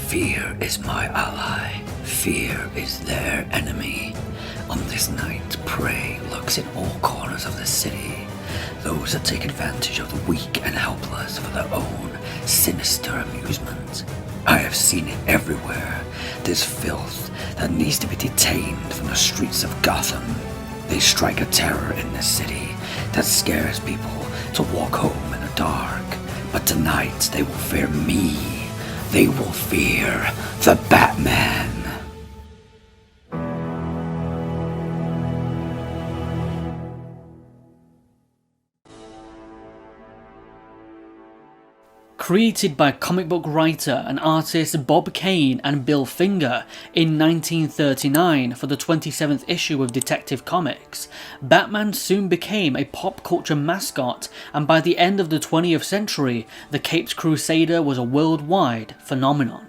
Fear is my ally. Fear is their enemy. On this night, prey lurks in all corners of the city. Those that take advantage of the weak and helpless for their own sinister amusement. I have seen it everywhere. This filth that needs to be detained from the streets of Gotham. They strike a terror in this city that scares people to walk home in the dark. But tonight they will fear me. They will fear the Batman. Created by comic book writer and artist Bob Kane and Bill Finger in 1939 for the 27th issue of Detective Comics, Batman soon became a pop culture mascot, and by the end of the 20th century, the Caped Crusader was a worldwide phenomenon.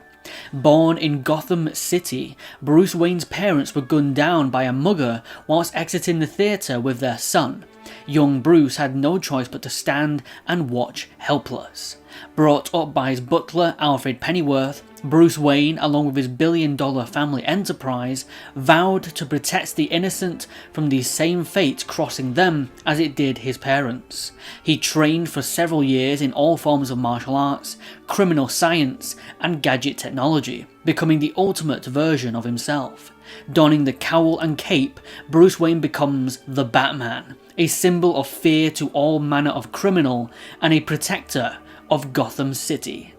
Born in Gotham City, Bruce Wayne's parents were gunned down by a mugger whilst exiting the theatre with their son. Young Bruce had no choice but to stand and watch helpless. Brought up by his butler Alfred Pennyworth, Bruce Wayne, along with his billion-dollar family enterprise, vowed to protect the innocent from the same fate crossing them as it did his parents. He trained for several years in all forms of martial arts, criminal science, and gadget technology, becoming the ultimate version of himself. Donning the cowl and cape, Bruce Wayne becomes the Batman, a symbol of fear to all manner of criminal and a protector of Gotham City.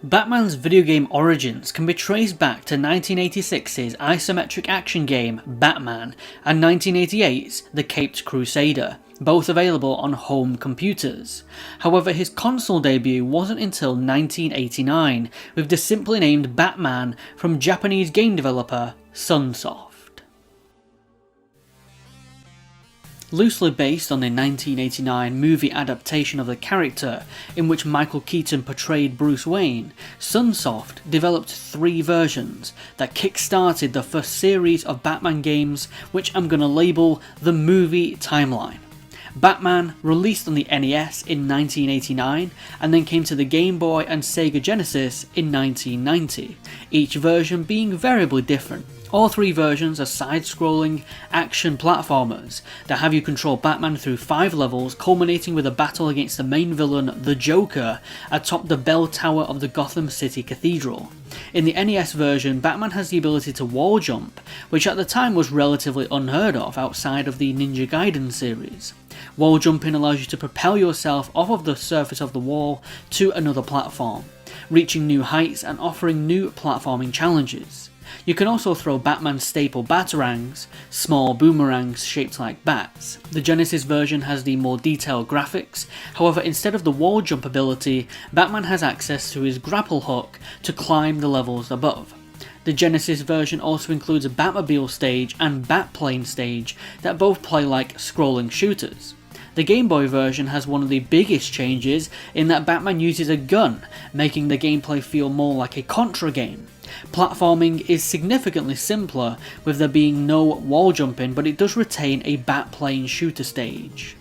Batman's video game origins can be traced back to 1986's isometric action game Batman and 1988's The Caped Crusader, both available on home computers. However, his console debut wasn't until 1989 with the simply named Batman from Japanese game developer Sunsoft. Loosely based on the 1989 movie adaptation of the character in which Michael Keaton portrayed Bruce Wayne, Sunsoft developed 3 versions that kick-started the first series of Batman games, which I'm going to label the movie timeline. Batman released on the NES in 1989 and then came to the Game Boy and Sega Genesis in 1990, each version being variably different. All 3 versions are side-scrolling action platformers that have you control Batman through 5 levels, culminating with a battle against the main villain, the Joker, atop the bell tower of the Gotham City Cathedral. In the NES version, Batman has the ability to wall jump, which at the time was relatively unheard of outside of the Ninja Gaiden series. Wall jumping allows you to propel yourself off of the surface of the wall to another platform, reaching new heights and offering new platforming challenges. You can also throw Batman's staple batarangs, small boomerangs shaped like bats. The Genesis version has the more detailed graphics, however instead of the wall jump ability, Batman has access to his grapple hook to climb the levels above. The Genesis version also includes a Batmobile stage and Batplane stage that both play like scrolling shooters. The Game Boy version has one of the biggest changes in that Batman uses a gun, making the gameplay feel more like a Contra game. Platforming is significantly simpler, with there being no wall jumping, but it does retain a Batplane shooter stage.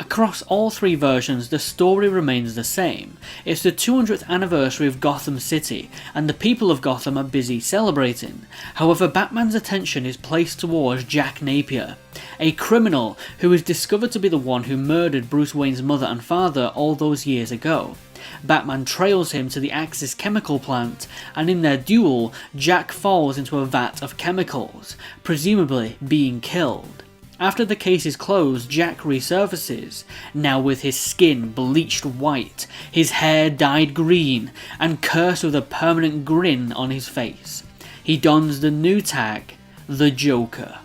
Across all 3 versions, the story remains the same. It's the 200th anniversary of Gotham City, and the people of Gotham are busy celebrating. However, Batman's attention is placed towards Jack Napier, a criminal who is discovered to be the one who murdered Bruce Wayne's mother and father all those years ago. Batman trails him to the Axis chemical plant, and in their duel, Jack falls into a vat of chemicals, presumably being killed. After the case is closed, Jack resurfaces, now with his skin bleached white, his hair dyed green, and cursed with a permanent grin on his face. He dons the new tag, the Joker.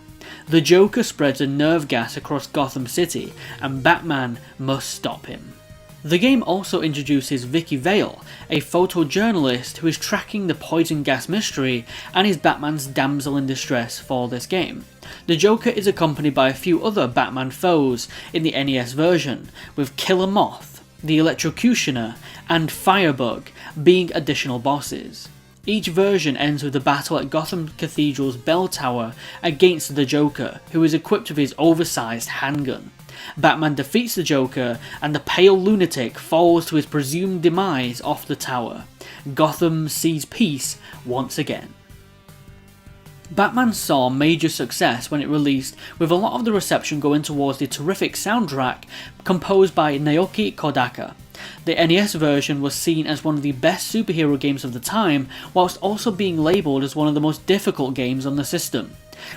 The Joker spreads a nerve gas across Gotham City, and Batman must stop him. The game also introduces Vicky Vale, a photojournalist who is tracking the poison gas mystery and is Batman's damsel in distress for this game. The Joker is accompanied by a few other Batman foes in the NES version, with Killer Moth, the Electrocutioner, and Firebug being additional bosses. Each version ends with a battle at Gotham Cathedral's bell tower against the Joker, who is equipped with his oversized handgun. Batman defeats the Joker, and the pale lunatic falls to his presumed demise off the tower. Gotham sees peace once again. Batman saw major success when it released, with a lot of the reception going towards the terrific soundtrack composed by Naoki Kodaka. The NES version was seen as one of the best superhero games of the time, whilst also being labelled as one of the most difficult games on the system,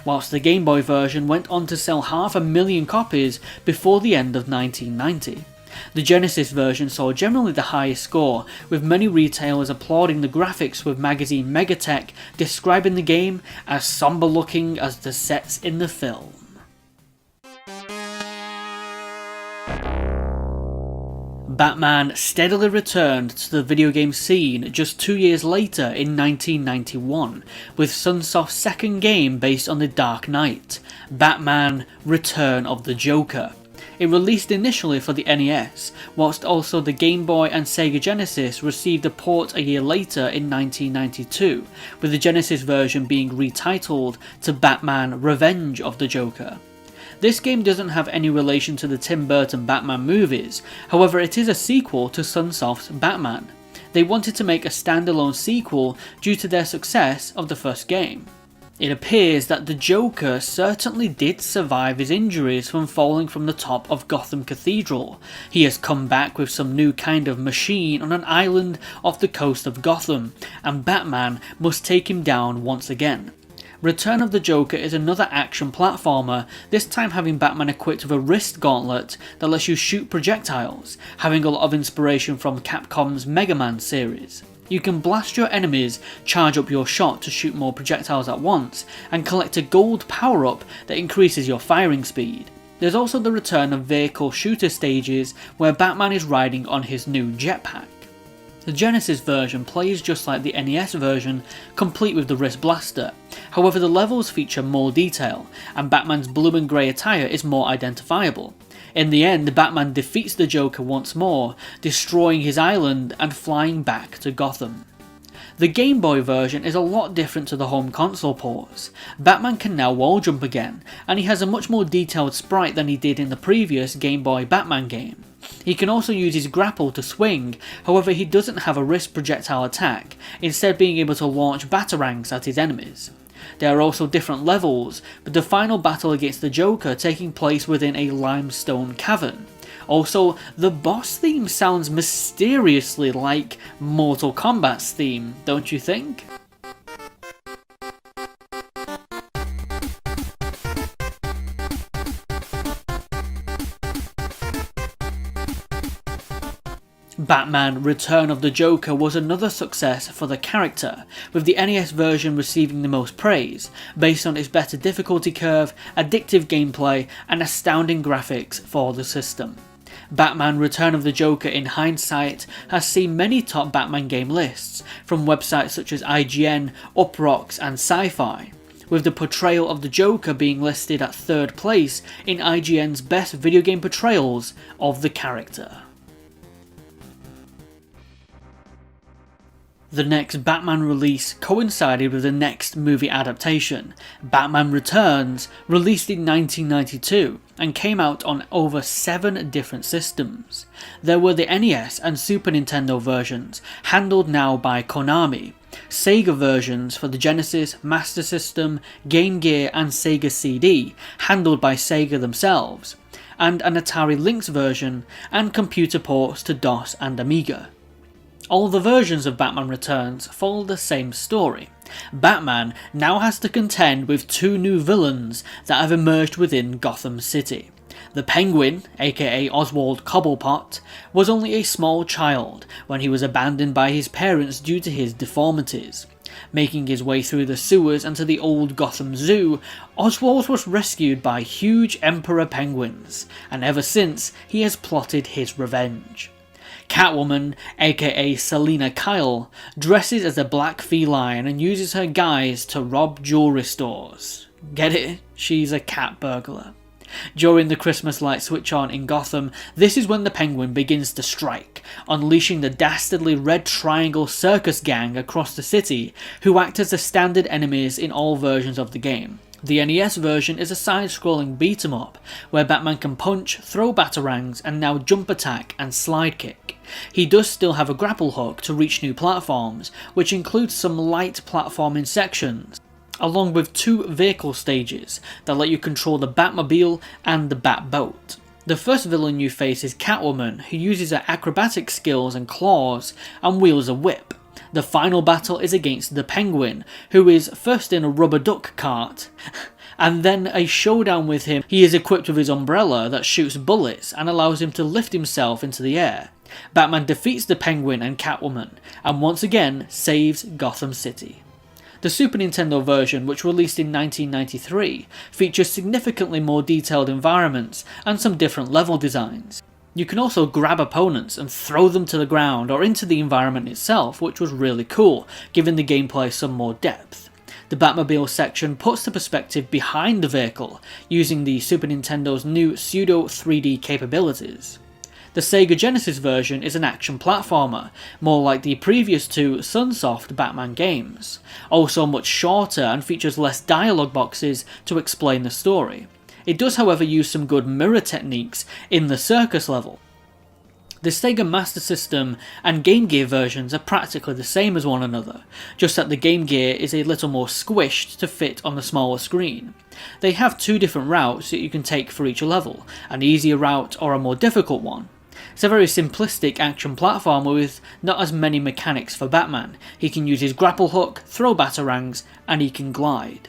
whilst the Game Boy version went on to sell 500,000 copies before the end of 1990. The Genesis version saw generally the highest score, with many retailers applauding the graphics, with magazine Megatech describing the game as somber looking as the sets in the film. Batman steadily returned to the video game scene just 2 years later in 1991, with Sunsoft's second game based on The Dark Knight, Batman: Return of the Joker. It released initially for the NES, whilst also the Game Boy and Sega Genesis received a port a year later in 1992, with the Genesis version being retitled to Batman: Revenge of the Joker. This game doesn't have any relation to the Tim Burton Batman movies, however it is a sequel to Sunsoft's Batman. They wanted to make a standalone sequel due to their success of the first game. It appears that the Joker certainly did survive his injuries from falling from the top of Gotham Cathedral. He has come back with some new kind of machine on an island off the coast of Gotham, and Batman must take him down once again. Return of the Joker is another action platformer, this time having Batman equipped with a wrist gauntlet that lets you shoot projectiles, having a lot of inspiration from Capcom's Mega Man series. You can blast your enemies, charge up your shot to shoot more projectiles at once, and collect a gold power-up that increases your firing speed. There's also the return of vehicle shooter stages where Batman is riding on his new jetpack. The Genesis version plays just like the NES version, complete with the wrist blaster. However, the levels feature more detail, and Batman's blue and grey attire is more identifiable. In the end, Batman defeats the Joker once more, destroying his island and flying back to Gotham. The Game Boy version is a lot different to the home console ports. Batman can now wall jump again, and he has a much more detailed sprite than he did in the previous Game Boy Batman game. He can also use his grapple to swing, however he doesn't have a wrist projectile attack, instead being able to launch batarangs at his enemies. There are also different levels, with the final battle against the Joker taking place within a limestone cavern. Also, the boss theme sounds mysteriously like Mortal Kombat's theme, don't you think? Batman: Return of the Joker was another success for the character, with the NES version receiving the most praise, based on its better difficulty curve, addictive gameplay, and astounding graphics for the system. Batman: Return of the Joker in hindsight has seen many top Batman game lists, from websites such as IGN, Uproxx and Sci-Fi, with the portrayal of the Joker being listed at 3rd place in IGN's best video game portrayals of the character. The next Batman release coincided with the next movie adaptation, Batman Returns, released in 1992 and came out on over 7 different systems. There were the NES and Super Nintendo versions, handled now by Konami, Sega versions for the Genesis, Master System, Game Gear and Sega CD, handled by Sega themselves, and an Atari Lynx version, and computer ports to DOS and Amiga. All the versions of Batman Returns follow the same story. Batman now has to contend with 2 new villains that have emerged within Gotham City. The Penguin, aka Oswald Cobblepot, was only a small child when he was abandoned by his parents due to his deformities. Making his way through the sewers and to the old Gotham Zoo, Oswald was rescued by huge Emperor penguins, and ever since he has plotted his revenge. Catwoman, aka Selina Kyle, dresses as a black feline and uses her guise to rob jewelry stores. Get it? She's a cat burglar. During the Christmas light switch on in Gotham, this is when the Penguin begins to strike, unleashing the dastardly Red Triangle Circus Gang across the city, who act as the standard enemies in all versions of the game. The NES version is a side-scrolling beat-em-up, where Batman can punch, throw batarangs, and now jump attack and slide kick. He does still have a grapple hook to reach new platforms, which includes some light platforming sections, along with 2 vehicle stages that let you control the Batmobile and the Batboat. The first villain you face is Catwoman, who uses her acrobatic skills and claws and wields a whip. The final battle is against the Penguin, who is first in a rubber duck cart, and then a showdown with him. He is equipped with his umbrella that shoots bullets and allows him to lift himself into the air. Batman defeats the Penguin and Catwoman, and once again saves Gotham City. The Super Nintendo version, which released in 1993, features significantly more detailed environments and some different level designs. You can also grab opponents and throw them to the ground or into the environment itself, which was really cool, giving the gameplay some more depth. The Batmobile section puts the perspective behind the vehicle, using the Super Nintendo's new pseudo 3D capabilities. The Sega Genesis version is an action platformer, more like the previous 2 Sunsoft Batman games, also much shorter and features less dialogue boxes to explain the story. It does however use some good mirror techniques in the circus level. The Sega Master System and Game Gear versions are practically the same as one another, just that the Game Gear is a little more squished to fit on the smaller screen. They have 2 different routes that you can take for each level, an easier route or a more difficult one. It's a very simplistic action platformer with not as many mechanics for Batman. He can use his grapple hook, throw batarangs, and he can glide.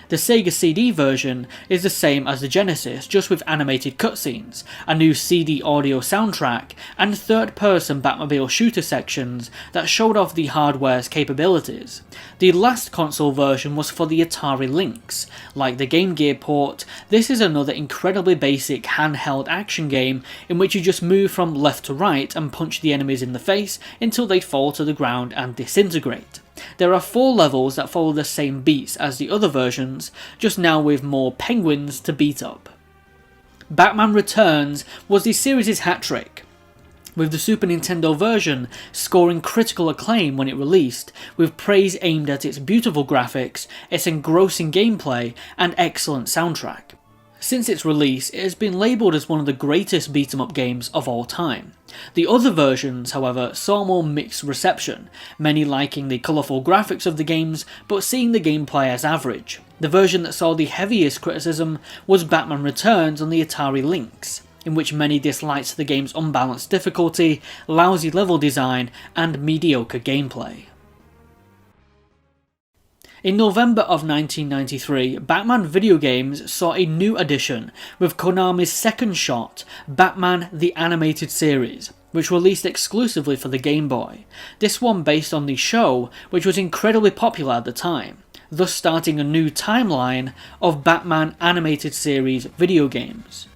The Sega CD version is the same as the Genesis, just with animated cutscenes, a new CD audio soundtrack, and third-person Batmobile shooter sections that showed off the hardware's capabilities. The last console version was for the Atari Lynx. Like the Game Gear port, this is another incredibly basic handheld action game in which you just move from left to right and punch the enemies in the face until they fall to the ground and disintegrate. There are 4 levels that follow the same beats as the other versions, just now with more penguins to beat up. Batman Returns was the series' hat-trick, with the Super Nintendo version scoring critical acclaim when it released, with praise aimed at its beautiful graphics, its engrossing gameplay, and excellent soundtrack. Since its release, it has been labelled as one of the greatest beat-em-up games of all time. The other versions, however, saw more mixed reception, many liking the colourful graphics of the games, but seeing the gameplay as average. The version that saw the heaviest criticism was Batman Returns on the Atari Lynx, in which many disliked the game's unbalanced difficulty, lousy level design, and mediocre gameplay. In November of 1993, Batman video games saw a new addition with Konami's second shot, Batman the Animated Series, which released exclusively for the Game Boy. This one based on the show, which was incredibly popular at the time, thus starting a new timeline of Batman Animated Series video games.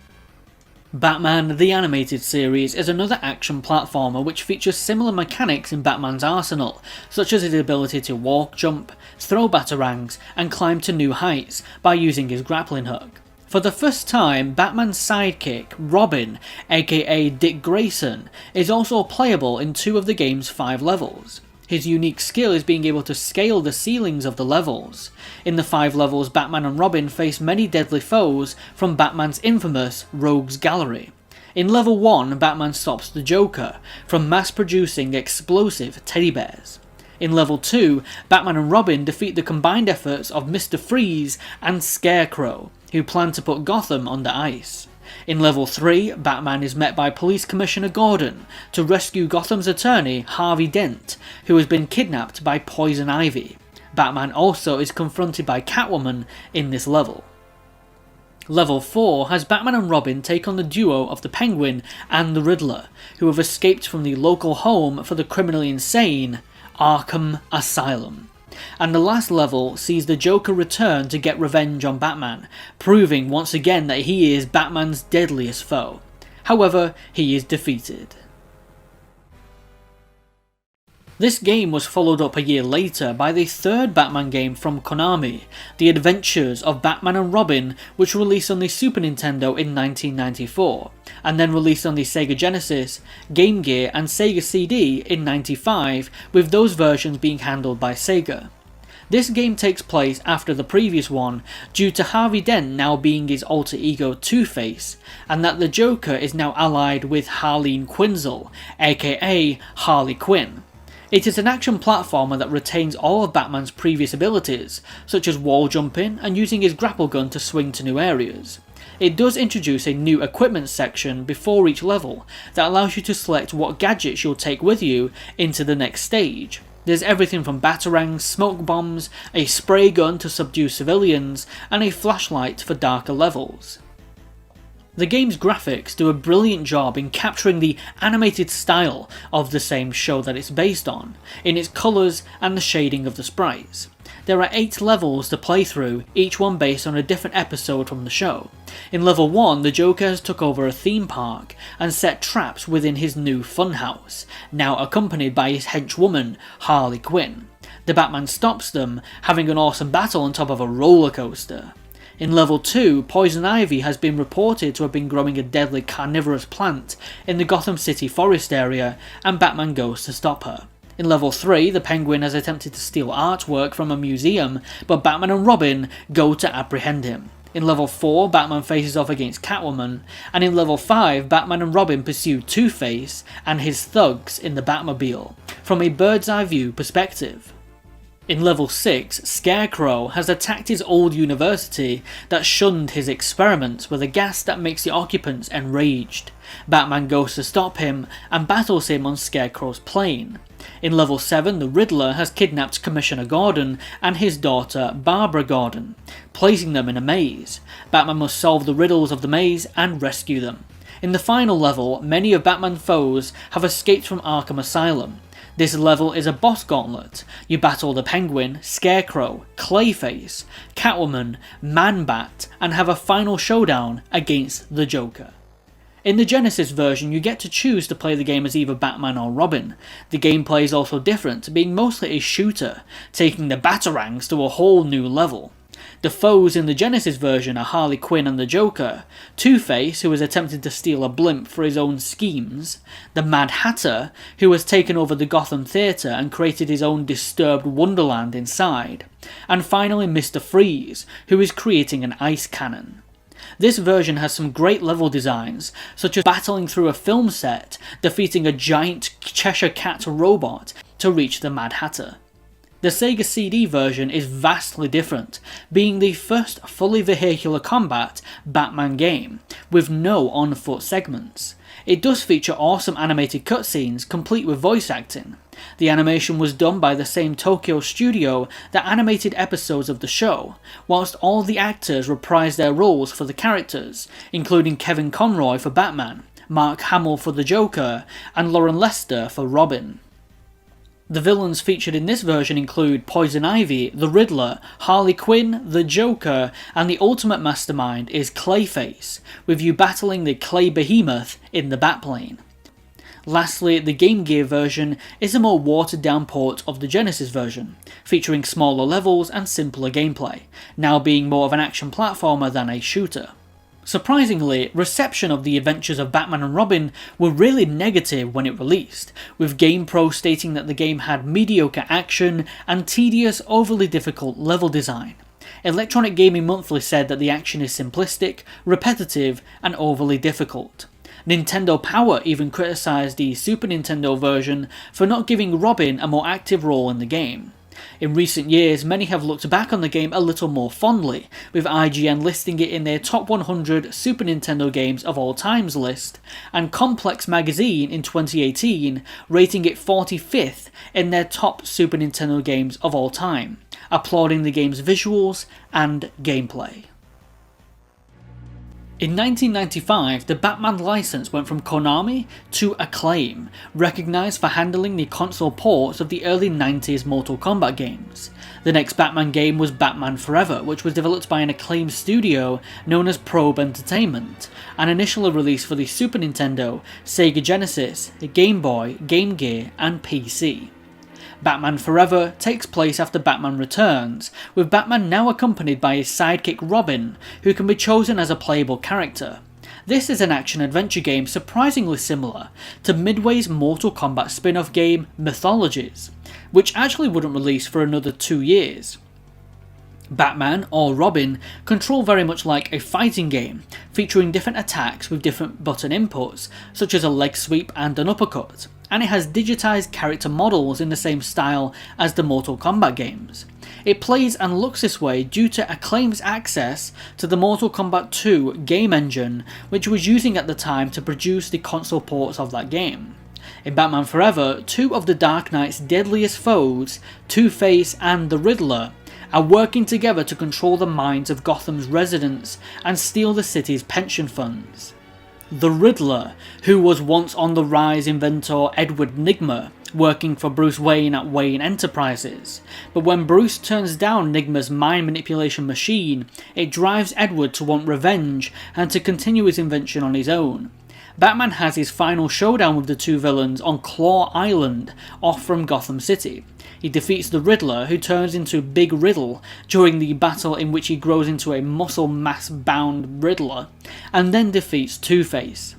Batman the Animated Series is another action platformer which features similar mechanics in Batman's arsenal, such as his ability to walk, jump, throw batarangs, and climb to new heights by using his grappling hook. For the first time, Batman's sidekick, Robin, aka Dick Grayson, is also playable in 2 of the game's 5 levels. His unique skill is being able to scale the ceilings of the levels. In the 5 levels, Batman and Robin face many deadly foes from Batman's infamous Rogues Gallery. In level 1, Batman stops the Joker from mass-producing explosive teddy bears. In level 2, Batman and Robin defeat the combined efforts of Mr. Freeze and Scarecrow, who plan to put Gotham under ice. In level 3, Batman is met by Police Commissioner Gordon to rescue Gotham's attorney Harvey Dent, who has been kidnapped by Poison Ivy. Batman also is confronted by Catwoman in this level. Level 4 has Batman and Robin take on the duo of the Penguin and the Riddler, who have escaped from the local home for the criminally insane, Arkham Asylum. And the last level sees the Joker return to get revenge on Batman, proving once again that he is Batman's deadliest foe. However, he is defeated. This game was followed up a year later by the third Batman game from Konami, The Adventures of Batman and Robin, which released on the Super Nintendo in 1994, and then released on the Sega Genesis, Game Gear and Sega CD in 95, with those versions being handled by Sega. This game takes place after the previous one due to Harvey Dent now being his alter ego Two-Face, and that the Joker is now allied with Harleen Quinzel, aka Harley Quinn. It is an action platformer that retains all of Batman's previous abilities, such as wall jumping and using his grapple gun to swing to new areas. It does introduce a new equipment section before each level that allows you to select what gadgets you'll take with you into the next stage. There's everything from batarangs, smoke bombs, a spray gun to subdue civilians, and a flashlight for darker levels. The game's graphics do a brilliant job in capturing the animated style of the same show that it's based on, in its colours and the shading of the sprites. There are 8 levels to play through, each one based on a different episode from the show. In level 1, the Joker has took over a theme park and set traps within his new funhouse, now accompanied by his henchwoman, Harley Quinn. The Batman stops them, having an awesome battle on top of a roller coaster. In level 2, Poison Ivy has been reported to have been growing a deadly carnivorous plant in the Gotham City forest area, and Batman goes to stop her. In level 3, the Penguin has attempted to steal artwork from a museum, but Batman and Robin go to apprehend him. In level 4, Batman faces off against Catwoman, and in level 5, Batman and Robin pursue Two-Face and his thugs in the Batmobile, from a bird's eye view perspective. In level 6, Scarecrow has attacked his old university that shunned his experiments with a gas that makes the occupants enraged. Batman goes to stop him and battles him on Scarecrow's plane. In level 7, the Riddler has kidnapped Commissioner Gordon and his daughter Barbara Gordon, placing them in a maze. Batman must solve the riddles of the maze and rescue them. In the final level, many of Batman's foes have escaped from Arkham Asylum. This level is a boss gauntlet. You battle the Penguin, Scarecrow, Clayface, Catwoman, Man-Bat, and have a final showdown against the Joker. In the Genesis version, you get to choose to play the game as either Batman or Robin. The gameplay is also different, being mostly a shooter, taking the batarangs to a whole new level. The foes in the Genesis version are Harley Quinn and the Joker, Two-Face, who has attempted to steal a blimp for his own schemes, the Mad Hatter, who has taken over the Gotham Theatre and created his own disturbed wonderland inside, and finally Mr. Freeze, who is creating an ice cannon. This version has some great level designs, such as battling through a film set, defeating a giant Cheshire Cat robot to reach the Mad Hatter. The Sega CD version is vastly different, being the first fully vehicular combat Batman game, with no on-foot segments. It does feature awesome animated cutscenes, complete with voice acting. The animation was done by the same Tokyo studio that animated episodes of the show, whilst all the actors reprised their roles for the characters, including Kevin Conroy for Batman, Mark Hamill for the Joker, and Lauren Lester for Robin. The villains featured in this version include Poison Ivy, the Riddler, Harley Quinn, the Joker, and the ultimate mastermind is Clayface, with you battling the Clay Behemoth in the Batplane. Lastly, the Game Gear version is a more watered down port of the Genesis version, featuring smaller levels and simpler gameplay, now being more of an action platformer than a shooter. Surprisingly, reception of The Adventures of Batman and Robin were really negative when it released, with GamePro stating that the game had mediocre action and tedious, overly difficult level design. Electronic Gaming Monthly said that the action is simplistic, repetitive, and overly difficult. Nintendo Power even criticised the Super Nintendo version for not giving Robin a more active role in the game. In recent years, many have looked back on the game a little more fondly, with IGN listing it in their top 100 Super Nintendo games of all times list, and Complex Magazine in 2018 rating it 45th in their top Super Nintendo games of all time, applauding the game's visuals and gameplay. In 1995, the Batman license went from Konami to Acclaim, recognised for handling the console ports of the early 90s Mortal Kombat games. The next Batman game was Batman Forever, which was developed by an Acclaim studio known as Probe Entertainment, and initially released for the Super Nintendo, Sega Genesis, Game Boy, Game Gear, and PC. Batman Forever takes place after Batman Returns, with Batman now accompanied by his sidekick Robin, who can be chosen as a playable character. This is an action-adventure game surprisingly similar to Midway's Mortal Kombat spin-off game Mythologies, which actually wouldn't release for another 2 years. Batman, or Robin, control very much like a fighting game, featuring different attacks with different button inputs, such as a leg sweep and an uppercut, and it has digitised character models in the same style as the Mortal Kombat games. It plays and looks this way due to Acclaim's access to the Mortal Kombat 2 game engine, which it was using at the time to produce the console ports of that game. In Batman Forever, 2 of the Dark Knight's deadliest foes, Two-Face and the Riddler, are working together to control the minds of Gotham's residents and steal the city's pension funds. The Riddler, who was once on the rise inventor Edward Nygma, working for Bruce Wayne at Wayne Enterprises, but when Bruce turns down Nygma's mind manipulation machine, it drives Edward to want revenge and to continue his invention on his own. Batman has his final showdown with the 2 villains on Claw Island, off from Gotham City. He defeats the Riddler, who turns into Big Riddle during the battle in which he grows into a muscle mass-bound Riddler, and then defeats Two-Face.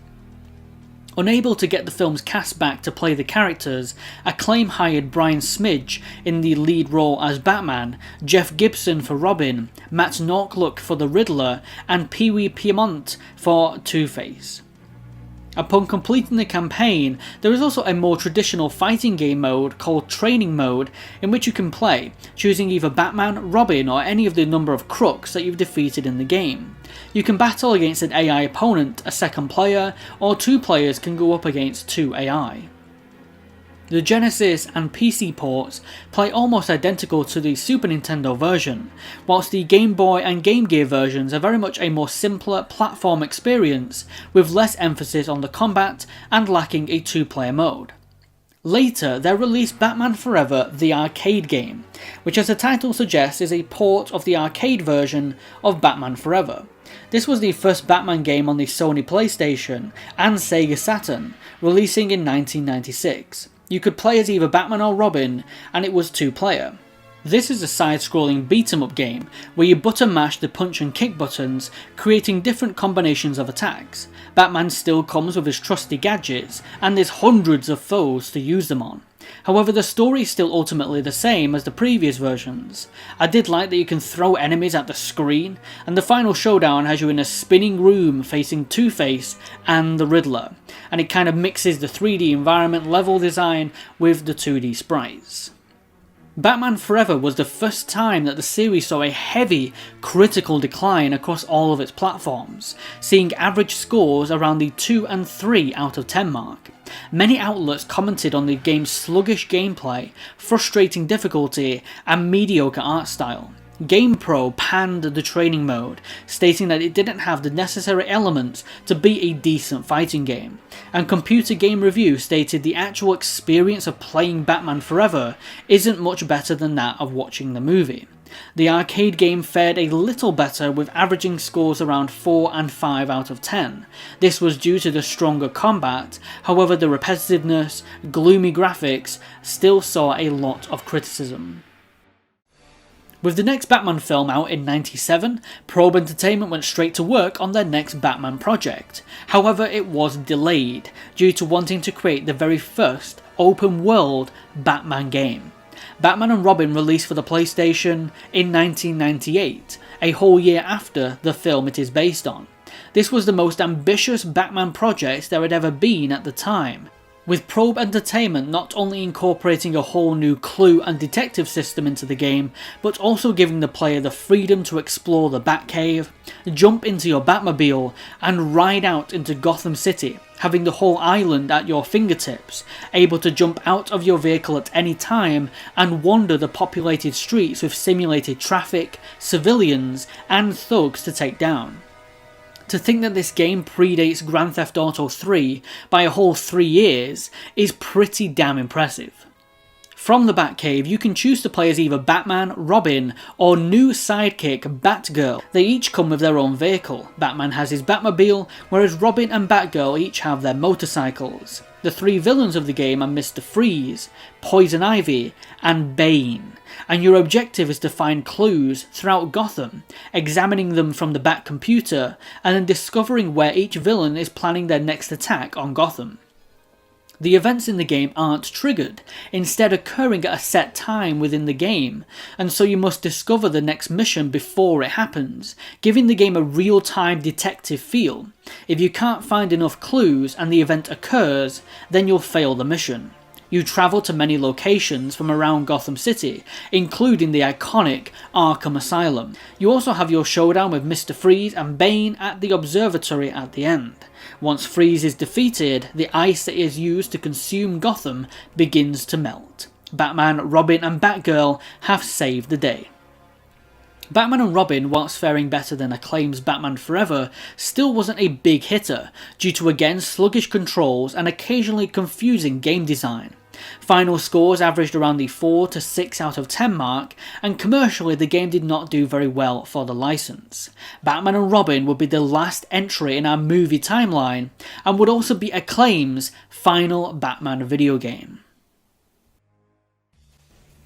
Unable to get the film's cast back to play the characters, Acclaim hired Brian Smidge in the lead role as Batman, Jeff Gibson for Robin, Matt Nortlook for the Riddler, and Pee Wee Piedmont for Two-Face. Upon completing the campaign, there is also a more traditional fighting game mode called Training Mode, in which you can play, choosing either Batman, Robin, or any of the number of crooks that you've defeated in the game. You can battle against an AI opponent, a second player, or 2 players can go up against 2 AI. The Genesis and PC ports play almost identical to the Super Nintendo version, whilst the Game Boy and Game Gear versions are very much a more simpler platform experience with less emphasis on the combat and lacking a 2-player mode. Later, they released Batman Forever the arcade game, which as the title suggests is a port of the arcade version of Batman Forever. This was the first Batman game on the Sony PlayStation and Sega Saturn, releasing in 1996. You could play as either Batman or Robin, and it was 2-player. This is a side-scrolling beat-em-up game, where you button mash the punch and kick buttons, creating different combinations of attacks. Batman still comes with his trusty gadgets, and there's hundreds of foes to use them on. However, the story is still ultimately the same as the previous versions. I did like that you can throw enemies at the screen, and the final showdown has you in a spinning room facing Two-Face and the Riddler, and it kind of mixes the 3D environment level design with the 2D sprites. Batman Forever was the first time that the series saw a heavy critical decline across all of its platforms, seeing average scores around the 2 and 3 out of 10 mark. Many outlets commented on the game's sluggish gameplay, frustrating difficulty, and mediocre art style. GamePro panned the training mode, stating that it didn't have the necessary elements to be a decent fighting game, and Computer Game Review stated the actual experience of playing Batman Forever isn't much better than that of watching the movie. The arcade game fared a little better, with averaging scores around 4 and 5 out of 10. This was due to the stronger combat, however the repetitiveness, gloomy graphics still saw a lot of criticism. With the next Batman film out in '97, Probe Entertainment went straight to work on their next Batman project. However, it was delayed, due to wanting to create the very first open-world Batman game. Batman and Robin released for the PlayStation in 1998, a whole year after the film it is based on. This was the most ambitious Batman project there had ever been at the time, with Probe Entertainment not only incorporating a whole new clue and detective system into the game, but also giving the player the freedom to explore the Batcave, jump into your Batmobile, and ride out into Gotham City, having the whole island at your fingertips, able to jump out of your vehicle at any time and wander the populated streets with simulated traffic, civilians, and thugs to take down. To think that this game predates Grand Theft Auto 3 by a whole 3 years is pretty damn impressive. From the Batcave, you can choose to play as either Batman, Robin, or new sidekick Batgirl. They each come with their own vehicle. Batman has his Batmobile, whereas Robin and Batgirl each have their motorcycles. The three villains of the game are Mr. Freeze, Poison Ivy, and Bane, and your objective is to find clues throughout Gotham, examining them from the Bat computer, and then discovering where each villain is planning their next attack on Gotham. The events in the game aren't triggered, instead occurring at a set time within the game, and so you must discover the next mission before it happens, giving the game a real-time detective feel. If you can't find enough clues and the event occurs, then you'll fail the mission. You travel to many locations from around Gotham City, including the iconic Arkham Asylum. You also have your showdown with Mr. Freeze and Bane at the observatory at the end. Once Freeze is defeated, the ice that is used to consume Gotham begins to melt. Batman, Robin and Batgirl have saved the day. Batman and Robin, whilst faring better than Acclaim's Batman Forever, still wasn't a big hitter, due to again sluggish controls and occasionally confusing game design. Final scores averaged around the 4 to 6 out of 10 mark, and commercially the game did not do very well for the license. Batman and Robin would be the last entry in our movie timeline, and would also be Acclaim's final Batman video game.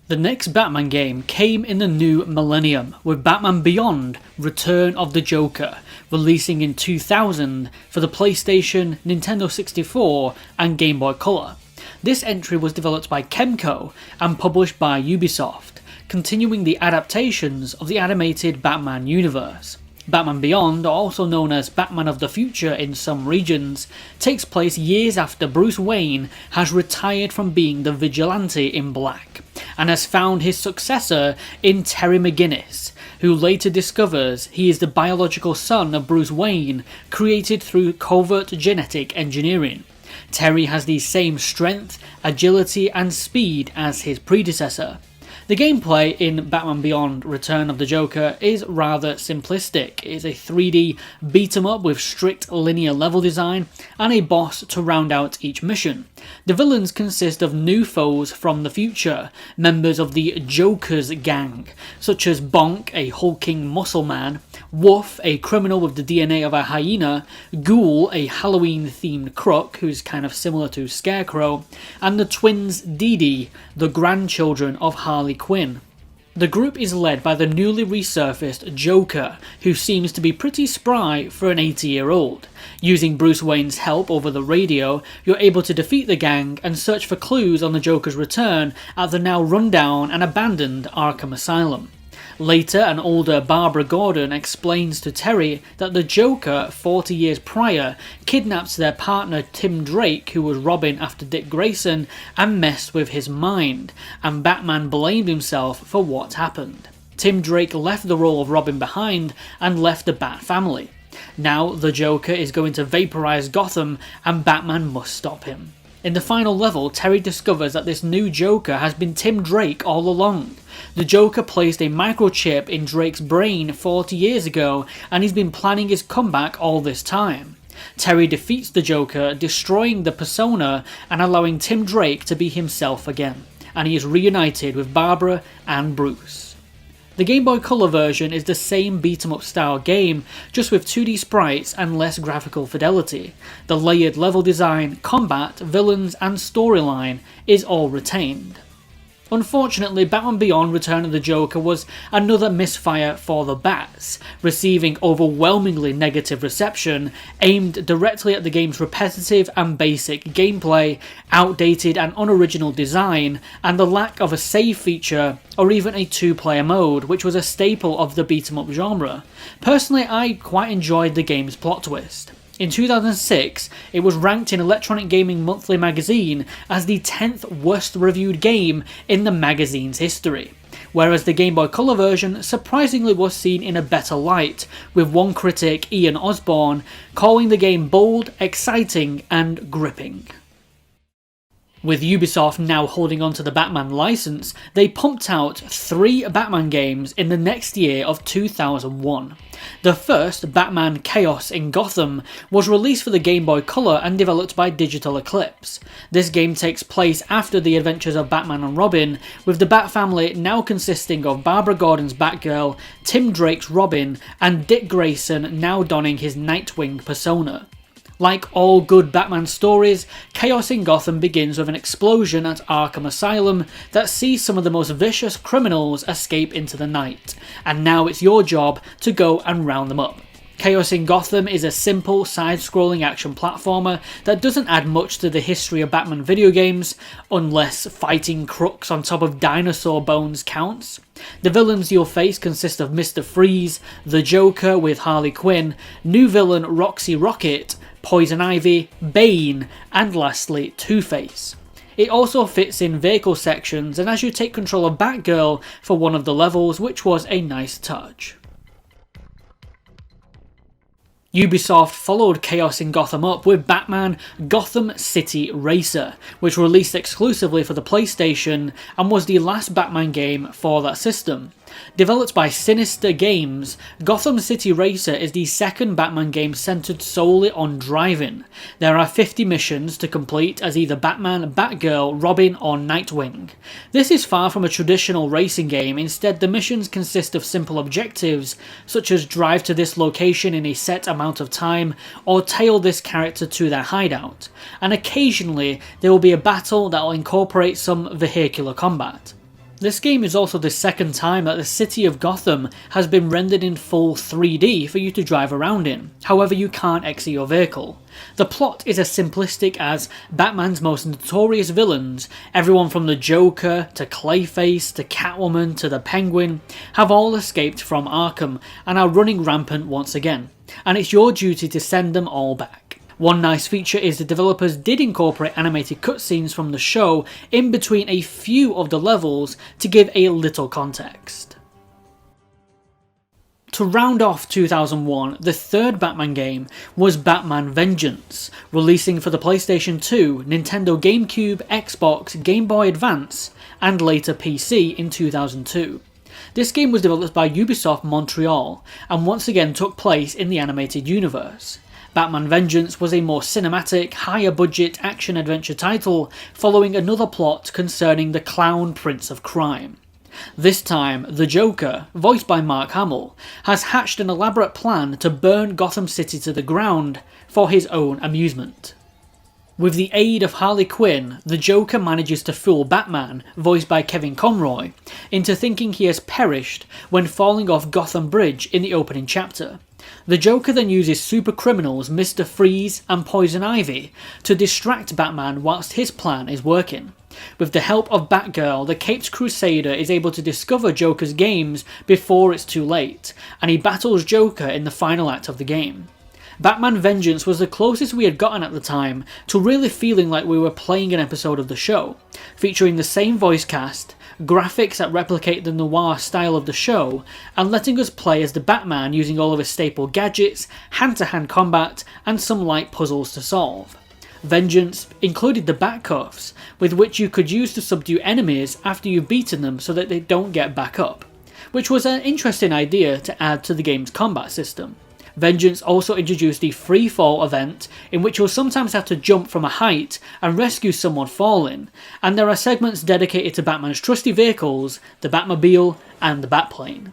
The next Batman game came in the new millennium, with Batman Beyond: Return of the Joker, releasing in 2000 for the PlayStation, Nintendo 64 and Game Boy Color. This entry was developed by Kemco and published by Ubisoft, continuing the adaptations of the animated Batman universe. Batman Beyond, also known as Batman of the Future in some regions, takes place years after Bruce Wayne has retired from being the Vigilante in Black, and has found his successor in Terry McGinnis, who later discovers he is the biological son of Bruce Wayne, created through covert genetic engineering. Terry has the same strength, agility and speed as his predecessor. The gameplay in Batman Beyond: Return of the Joker is rather simplistic. It is a 3D beat-em-up with strict linear level design and a boss to round out each mission. The villains consist of new foes from the future, members of the Joker's gang, such as Bonk, a hulking muscle man, Wolf, a criminal with the DNA of a hyena, Ghoul, a Halloween-themed crook who's kind of similar to Scarecrow, and the twins Dee Dee, the grandchildren of Harley Quinn. The group is led by the newly resurfaced Joker, who seems to be pretty spry for an 80-year-old. Using Bruce Wayne's help over the radio, you're able to defeat the gang and search for clues on the Joker's return at the now rundown and abandoned Arkham Asylum. Later, an older Barbara Gordon explains to Terry that the Joker, 40 years prior, kidnapped their partner Tim Drake, who was Robin after Dick Grayson, and messed with his mind, and Batman blamed himself for what happened. Tim Drake left the role of Robin behind and left the Bat family. Now the Joker is going to vaporize Gotham and Batman must stop him. In the final level, Terry discovers that this new Joker has been Tim Drake all along. The Joker placed a microchip in Drake's brain 40 years ago, and he's been planning his comeback all this time. Terry defeats the Joker, destroying the persona and allowing Tim Drake to be himself again, and he is reunited with Barbara and Bruce. The Game Boy Color version is the same beat-em-up style game, just with 2D sprites and less graphical fidelity. The layered level design, combat, villains and storyline is all retained. Unfortunately, Batman Beyond: Return of the Joker was another misfire for the Bats, receiving overwhelmingly negative reception, aimed directly at the game's repetitive and basic gameplay, outdated and unoriginal design, and the lack of a save feature or even a two-player mode, which was a staple of the beat-em-up genre. Personally, I quite enjoyed the game's plot twist. In 2006, it was ranked in Electronic Gaming Monthly magazine as the 10th worst reviewed game in the magazine's history, whereas the Game Boy Color version surprisingly was seen in a better light, with one critic, Ian Osborne, calling the game bold, exciting and gripping. With Ubisoft now holding on to the Batman license, they pumped out 3 Batman games in the next year of 2001. The first, Batman Chaos in Gotham, was released for the Game Boy Color and developed by Digital Eclipse. This game takes place after the adventures of Batman and Robin, with the Bat family now consisting of Barbara Gordon's Batgirl, Tim Drake's Robin, and Dick Grayson now donning his Nightwing persona. Like all good Batman stories, Chaos in Gotham begins with an explosion at Arkham Asylum that sees some of the most vicious criminals escape into the night, and now it's your job to go and round them up. Chaos in Gotham is a simple, side-scrolling action platformer that doesn't add much to the history of Batman video games, unless fighting crooks on top of dinosaur bones counts. The villains you'll face consist of Mr. Freeze, the Joker with Harley Quinn, new villain Roxy Rocket, Poison Ivy, Bane, and lastly Two-Face. It also fits in vehicle sections and as you take control of Batgirl for one of the levels, which was a nice touch. Ubisoft followed Chaos in Gotham up with Batman Gotham City Racer, which released exclusively for the PlayStation and was the last Batman game for that system. Developed by Sinister Games, Gotham City Racer is the second Batman game centered solely on driving. There are 50 missions to complete as either Batman, Batgirl, Robin or Nightwing. This is far from a traditional racing game, instead the missions consist of simple objectives such as drive to this location in a set amount of time or tail this character to their hideout, and occasionally there will be a battle that will incorporate some vehicular combat. This game is also the second time that the city of Gotham has been rendered in full 3D for you to drive around in, however you can't exit your vehicle. The plot is as simplistic as Batman's most notorious villains, everyone from the Joker to Clayface to Catwoman to the Penguin, have all escaped from Arkham and are running rampant once again, and it's your duty to send them all back. One nice feature is the developers did incorporate animated cutscenes from the show in between a few of the levels to give a little context. To round off 2001, the third Batman game was Batman Vengeance, releasing for the PlayStation 2, Nintendo GameCube, Xbox, Game Boy Advance, and later PC in 2002. This game was developed by Ubisoft Montreal, and once again took place in the animated universe. Batman Vengeance was a more cinematic, higher budget action-adventure title following another plot concerning the clown prince of crime. This time, the Joker, voiced by Mark Hamill, has hatched an elaborate plan to burn Gotham City to the ground for his own amusement. With the aid of Harley Quinn, the Joker manages to fool Batman, voiced by Kevin Conroy, into thinking he has perished when falling off Gotham Bridge in the opening chapter. The Joker then uses super criminals Mr. Freeze and Poison Ivy to distract Batman whilst his plan is working. With the help of Batgirl, the Caped Crusader is able to discover Joker's games before it's too late, and he battles Joker in the final act of the game. Batman Vengeance was the closest we had gotten at the time to really feeling like we were playing an episode of the show, featuring the same voice cast, graphics that replicate the noir style of the show, and letting us play as the Batman using all of his staple gadgets, hand-to-hand combat, and some light puzzles to solve. Vengeance included the Batcuffs, with which you could use to subdue enemies after you've beaten them so that they don't get back up, which was an interesting idea to add to the game's combat system. Vengeance also introduced the free fall event, in which you'll sometimes have to jump from a height and rescue someone falling, and there are segments dedicated to Batman's trusty vehicles, the Batmobile and the Batplane.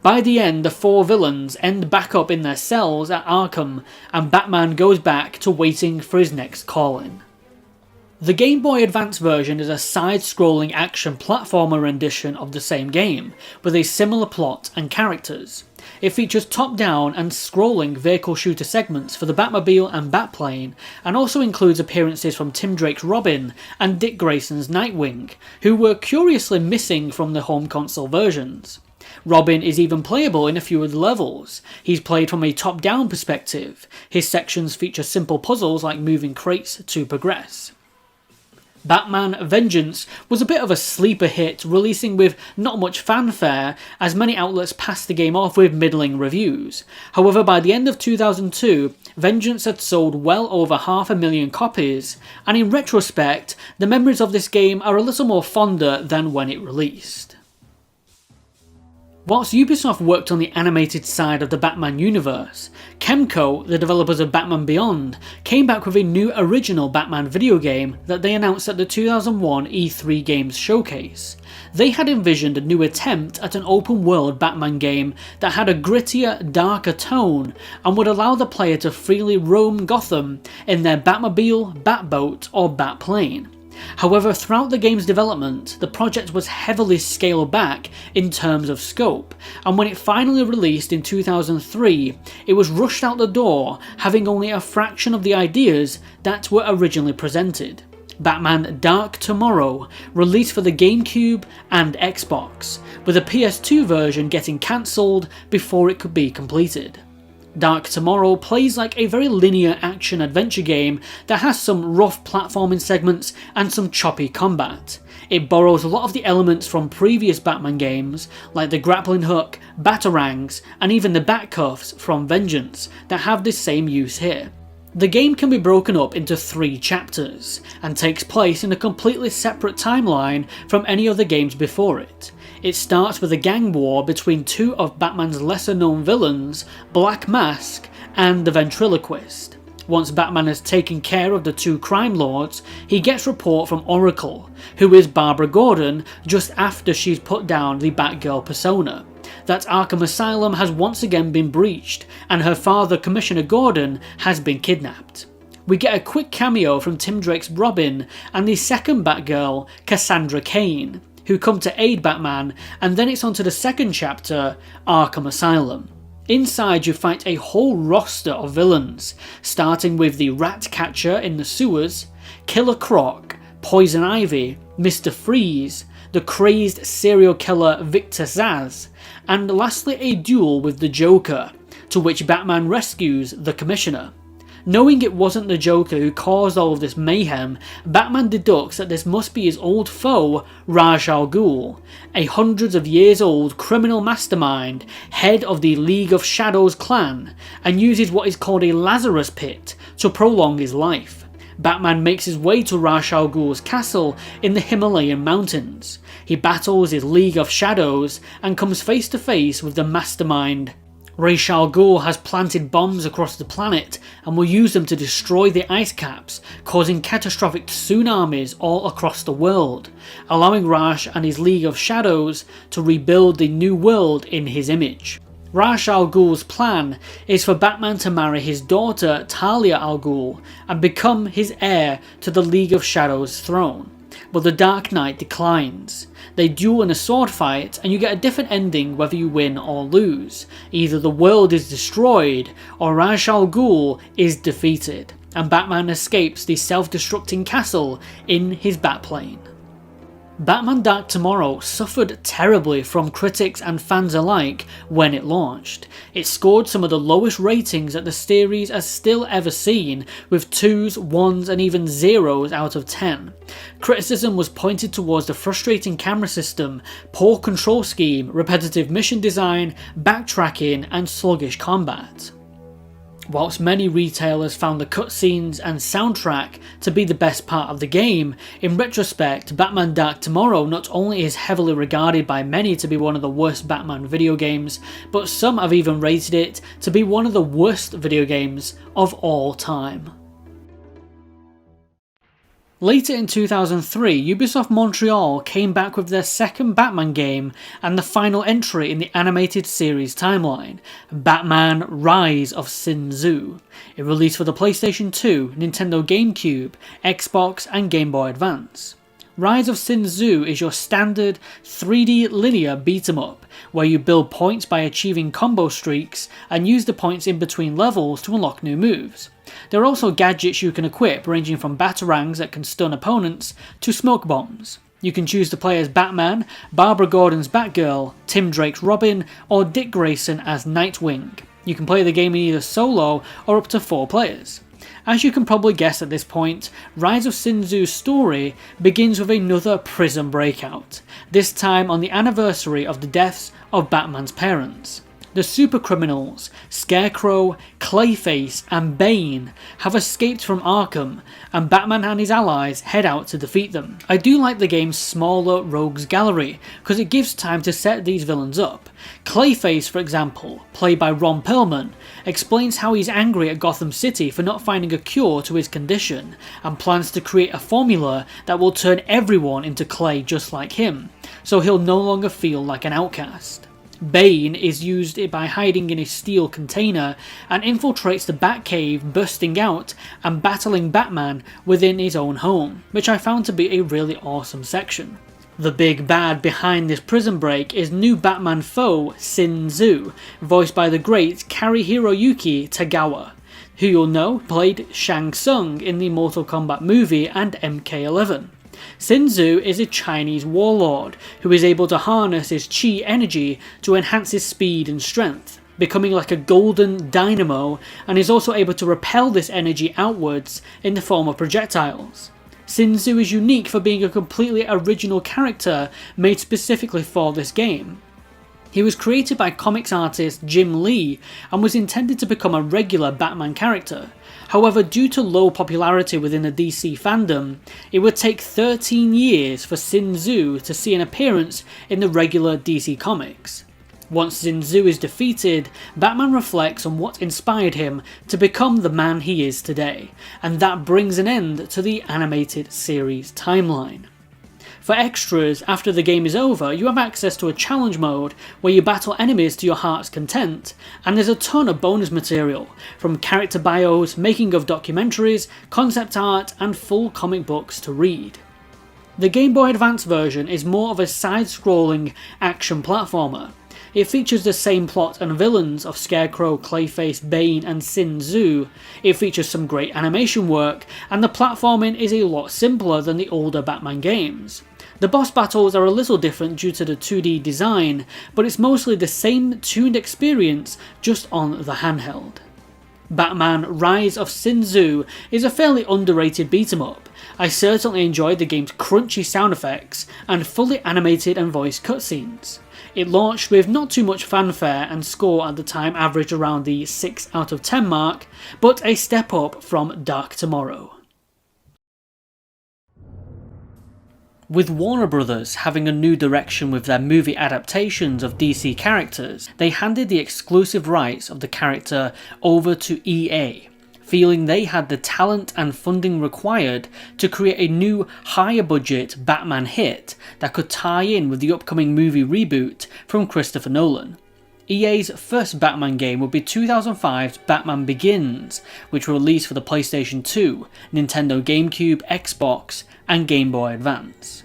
By the end, the four villains end back up in their cells at Arkham, and Batman goes back to waiting for his next calling. The Game Boy Advance version is a side-scrolling action platformer rendition of the same game, with a similar plot and characters. It features top-down and scrolling vehicle shooter segments for the Batmobile and Batplane, and also includes appearances from Tim Drake's Robin and Dick Grayson's Nightwing, who were curiously missing from the home console versions. Robin is even playable in a few of the levels. He's played from a top-down perspective. His sections feature simple puzzles like moving crates to progress. Batman Vengeance was a bit of a sleeper hit, releasing with not much fanfare, as many outlets passed the game off with middling reviews. However, by the end of 2002, Vengeance had sold well over 500,000 copies, and in retrospect, the memories of this game are a little more fonder than when it released. Whilst Ubisoft worked on the animated side of the Batman universe, Kemco, the developers of Batman Beyond, came back with a new original Batman video game that they announced at the 2001 E3 Games Showcase. They had envisioned a new attempt at an open-world Batman game that had a grittier, darker tone and would allow the player to freely roam Gotham in their Batmobile, Batboat or Batplane. However, throughout the game's development, the project was heavily scaled back in terms of scope, and when it finally released in 2003, it was rushed out the door, having only a fraction of the ideas that were originally presented. Batman Dark Tomorrow released for the GameCube and Xbox, with the PS2 version getting cancelled before it could be completed. Dark Tomorrow plays like a very linear action-adventure game that has some rough platforming segments and some choppy combat. It borrows a lot of the elements from previous Batman games, like the grappling hook, batarangs, and even the batcuffs from Vengeance, that have this same use here. The game can be broken up into 3 chapters, and takes place in a completely separate timeline from any other games before it. It starts with a gang war between 2 of Batman's lesser known villains, Black Mask and the Ventriloquist. Once Batman has taken care of the 2 crime lords, he gets report from Oracle, who is Barbara Gordon just after she's put down the Batgirl persona, that Arkham Asylum has once again been breached and her father, Commissioner Gordon, has been kidnapped. We get a quick cameo from Tim Drake's Robin and the second Batgirl, Cassandra Kane, who come to aid Batman, and then it's on to the second chapter, Arkham Asylum. Inside you fight a whole roster of villains, starting with the Rat Catcher in the sewers, Killer Croc, Poison Ivy, Mr. Freeze, the crazed serial killer Victor Zsasz, and lastly a duel with the Joker, to which Batman rescues the Commissioner. Knowing it wasn't the Joker who caused all of this mayhem, Batman deducts that this must be his old foe, Ra's al Ghul, a hundreds of years old criminal mastermind, head of the League of Shadows clan, and uses what is called a Lazarus Pit to prolong his life. Batman makes his way to Ra's al Ghul's castle in the Himalayan mountains. He battles his League of Shadows and comes face to face with the mastermind. Ra's al Ghul has planted bombs across the planet and will use them to destroy the ice caps, causing catastrophic tsunamis all across the world, allowing Ra's and his League of Shadows to rebuild the new world in his image. Ra's al Ghul's plan is for Batman to marry his daughter Talia al Ghul and become his heir to the League of Shadows throne, but the Dark Knight declines. They duel in a sword fight and you get a different ending whether you win or lose. Either the world is destroyed or Ra's al Ghul is defeated, and Batman escapes the self-destructing castle in his Batplane. Batman Dark Tomorrow suffered terribly from critics and fans alike when it launched. It scored some of the lowest ratings that the series has still ever seen, with 2s, 1s and even 0s out of 10. Criticism was pointed towards the frustrating camera system, poor control scheme, repetitive mission design, backtracking and sluggish combat. Whilst many retailers found the cutscenes and soundtrack to be the best part of the game, in retrospect, Batman Dark Tomorrow not only is heavily regarded by many to be one of the worst Batman video games, but some have even rated it to be one of the worst video games of all time. Later in 2003, Ubisoft Montreal came back with their second Batman game and the final entry in the animated series timeline, Batman Rise of Sin Tzu. It released for the PlayStation 2, Nintendo GameCube, Xbox and Game Boy Advance. Rise of Sin Tzu is your standard 3D linear beat-em-up, where you build points by achieving combo streaks and use the points in between levels to unlock new moves. There are also gadgets you can equip, ranging from batarangs that can stun opponents to smoke bombs. You can choose to play as Batman, Barbara Gordon's Batgirl, Tim Drake's Robin, or Dick Grayson as Nightwing. You can play the game in either solo or up to 4 players. As you can probably guess at this point, Rise of Sin Tzu's story begins with another prison breakout, this time on the anniversary of the deaths of Batman's parents. The supercriminals, Scarecrow, Clayface and Bane, have escaped from Arkham, and Batman and his allies head out to defeat them. I do like the game's smaller rogues gallery, because it gives time to set these villains up. Clayface, for example, played by Ron Perlman, explains how he's angry at Gotham City for not finding a cure to his condition, and plans to create a formula that will turn everyone into clay just like him, so he'll no longer feel like an outcast. Bane is used by hiding in a steel container and infiltrates the Batcave, bursting out and battling Batman within his own home, which I found to be a really awesome section. The big bad behind this prison break is new Batman foe Sin Tzu, voiced by the great Kari-Hiroyuki Tagawa, who you'll know played Shang Tsung in the Mortal Kombat movie and MK11. Sin Tzu is a Chinese warlord who is able to harness his chi energy to enhance his speed and strength, becoming like a golden dynamo, and is also able to repel this energy outwards in the form of projectiles. Sin Tzu is unique for being a completely original character made specifically for this game. He was created by comics artist Jim Lee and was intended to become a regular Batman character. However, due to low popularity within the DC fandom, it would take 13 years for Sin Tzu to see an appearance in the regular DC comics. Once Sin Tzu is defeated, Batman reflects on what inspired him to become the man he is today, and that brings an end to the animated series timeline. For extras, after the game is over, you have access to a challenge mode where you battle enemies to your heart's content, and there's a ton of bonus material, from character bios, making of documentaries, concept art, and full comic books to read. The Game Boy Advance version is more of a side-scrolling action platformer. It features the same plot and villains of Scarecrow, Clayface, Bane and Sin Tzu. It features some great animation work, and the platforming is a lot simpler than the older Batman games. The boss battles are a little different due to the 2D design, but it's mostly the same tuned experience, just on the handheld. Batman Rise of Sin Tzu is a fairly underrated beat 'em up. I certainly enjoyed the game's crunchy sound effects and fully animated and voiced cutscenes. It launched with not too much fanfare, and score at the time averaged around the 6 out of 10 mark, but a step up from Dark Tomorrow. With Warner Brothers having a new direction with their movie adaptations of DC characters, they handed the exclusive rights of the character over to EA, feeling they had the talent and funding required to create a new, higher budget Batman hit that could tie in with the upcoming movie reboot from Christopher Nolan. EA's first Batman game would be 2005's Batman Begins, which were released for the PlayStation 2, Nintendo GameCube, Xbox, and Game Boy Advance.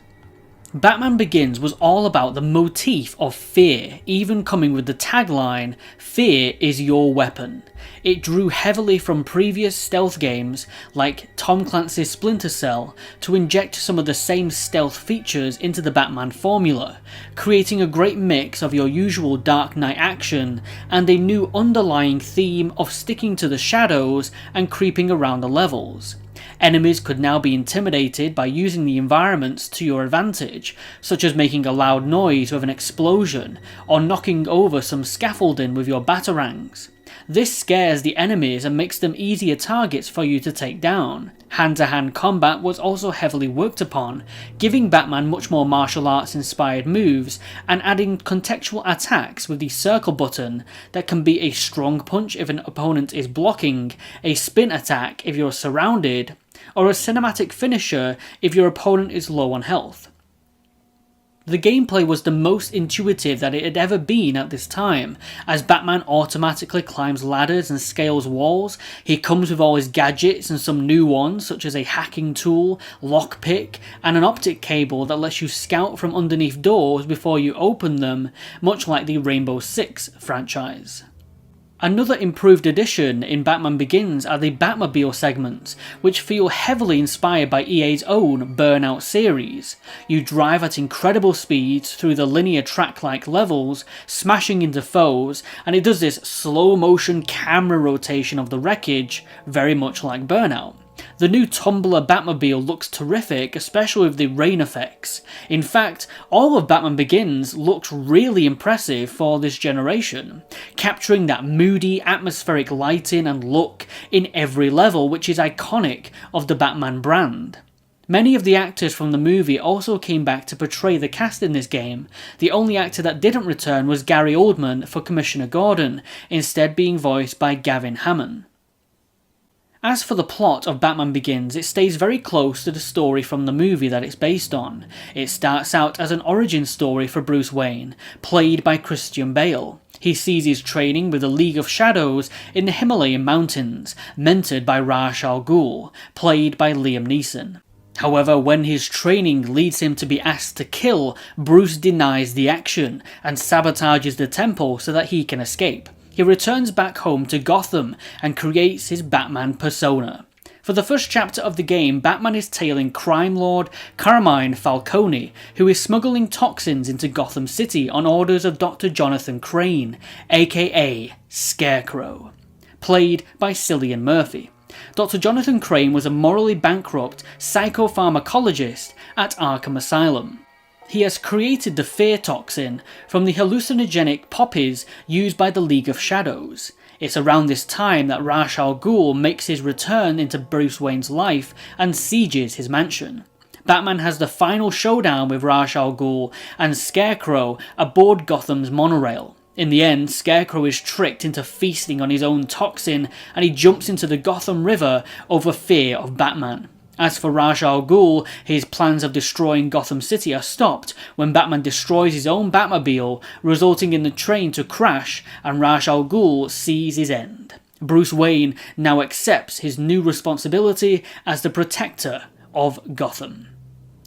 Batman Begins was all about the motif of fear, even coming with the tagline, "Fear is your weapon." It drew heavily from previous stealth games like Tom Clancy's Splinter Cell to inject some of the same stealth features into the Batman formula, creating a great mix of your usual Dark Knight action and a new underlying theme of sticking to the shadows and creeping around the levels. Enemies could now be intimidated by using the environments to your advantage, such as making a loud noise with an explosion, or knocking over some scaffolding with your batarangs. This scares the enemies and makes them easier targets for you to take down. Hand-to-hand combat was also heavily worked upon, giving Batman much more martial arts inspired moves and adding contextual attacks with the circle button that can be a strong punch if an opponent is blocking, a spin attack if you're surrounded, or a cinematic finisher if your opponent is low on health. The gameplay was the most intuitive that it had ever been at this time, as Batman automatically climbs ladders and scales walls. He comes with all his gadgets and some new ones such as a hacking tool, lockpick, and an optic cable that lets you scout from underneath doors before you open them, much like the Rainbow Six franchise. Another improved addition in Batman Begins are the Batmobile segments, which feel heavily inspired by EA's own Burnout series. You drive at incredible speeds through the linear track-like levels, smashing into foes, and it does this slow-motion camera rotation of the wreckage, very much like Burnout. The new Tumbler Batmobile looks terrific, especially with the rain effects. In fact, all of Batman Begins looks really impressive for this generation, capturing that moody, atmospheric lighting and look in every level, which is iconic of the Batman brand. Many of the actors from the movie also came back to portray the cast in this game. The only actor that didn't return was Gary Oldman for Commissioner Gordon, instead being voiced by Gavin Hammond. As for the plot of Batman Begins, it stays very close to the story from the movie that it's based on. It starts out as an origin story for Bruce Wayne, played by Christian Bale. He sees his training with the League of Shadows in the Himalayan mountains, mentored by Ra's al Ghul, played by Liam Neeson. However, when his training leads him to be asked to kill, Bruce denies the action and sabotages the temple so that he can escape. He returns back home to Gotham and creates his Batman persona. For the first chapter of the game, Batman is tailing crime lord Carmine Falcone, who is smuggling toxins into Gotham City on orders of Dr. Jonathan Crane, aka Scarecrow, played by Cillian Murphy. Dr. Jonathan Crane was a morally bankrupt psychopharmacologist at Arkham Asylum. He has created the fear toxin from the hallucinogenic poppies used by the League of Shadows. It's around this time that Ra's al Ghul makes his return into Bruce Wayne's life and sieges his mansion. Batman has the final showdown with Ra's al Ghul and Scarecrow aboard Gotham's monorail. In the end, Scarecrow is tricked into feasting on his own toxin and he jumps into the Gotham River over fear of Batman. As for Ra's al Ghul, his plans of destroying Gotham City are stopped when Batman destroys his own Batmobile, resulting in the train to crash, and Ra's al Ghul sees his end. Bruce Wayne now accepts his new responsibility as the protector of Gotham.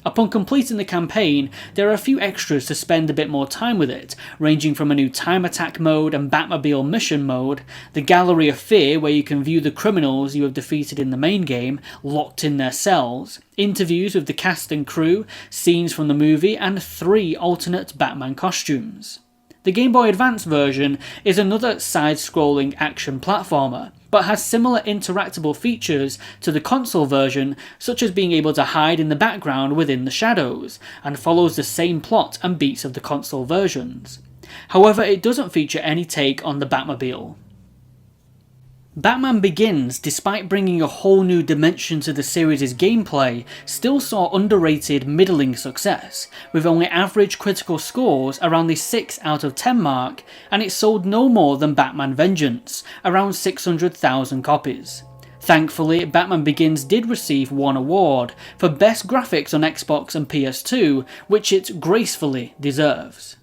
Upon completing the campaign, there are a few extras to spend a bit more time with it, ranging from a new time attack mode and Batmobile mission mode, the Gallery of Fear where you can view the criminals you have defeated in the main game, locked in their cells, interviews with the cast and crew, scenes from the movie, and 3 alternate Batman costumes. The Game Boy Advance version is another side-scrolling action platformer, but has similar interactable features to the console version, such as being able to hide in the background within the shadows, and follows the same plot and beats of the console versions. However, it doesn't feature any take on the Batmobile. Batman Begins, despite bringing a whole new dimension to the series' gameplay, still saw underrated middling success, with only average critical scores around the 6 out of 10 mark, and it sold no more than Batman Vengeance, around 600,000 copies. Thankfully, Batman Begins did receive one award for Best Graphics on Xbox and PS2, which it gracefully deserves.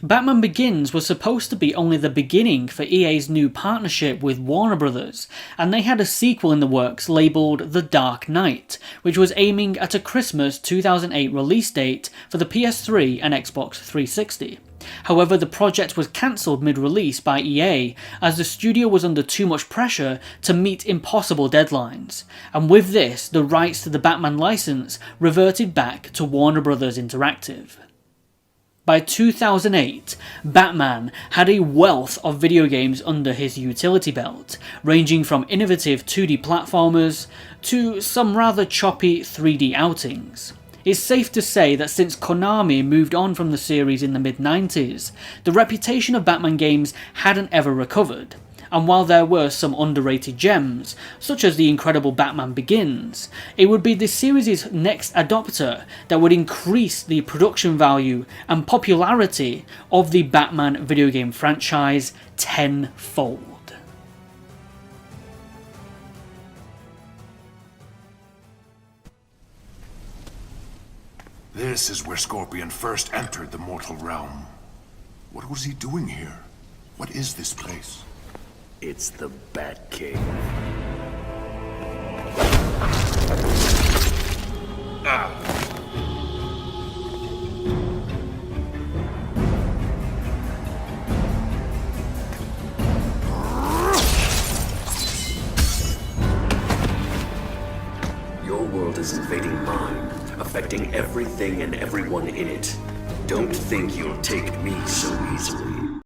Batman Begins was supposed to be only the beginning for EA's new partnership with Warner Bros., and they had a sequel in the works labelled The Dark Knight, which was aiming at a Christmas 2008 release date for the PS3 and Xbox 360. However, the project was cancelled mid-release by EA, as the studio was under too much pressure to meet impossible deadlines, and with this, the rights to the Batman license reverted back to Warner Bros. Interactive. By 2008, Batman had a wealth of video games under his utility belt, ranging from innovative 2D platformers to some rather choppy 3D outings. It's safe to say that since Konami moved on from the series in the mid-90s, the reputation of Batman games hadn't ever recovered. And while there were some underrated gems, such as the incredible Batman Begins, it would be the series' next adopter that would increase the production value and popularity of the Batman video game franchise tenfold. This is where Scorpion first entered the mortal realm. What was he doing here? What is this place? It's the Batcave. Your world is invading mine, affecting everything and everyone in it. Don't think you'll take me so easily.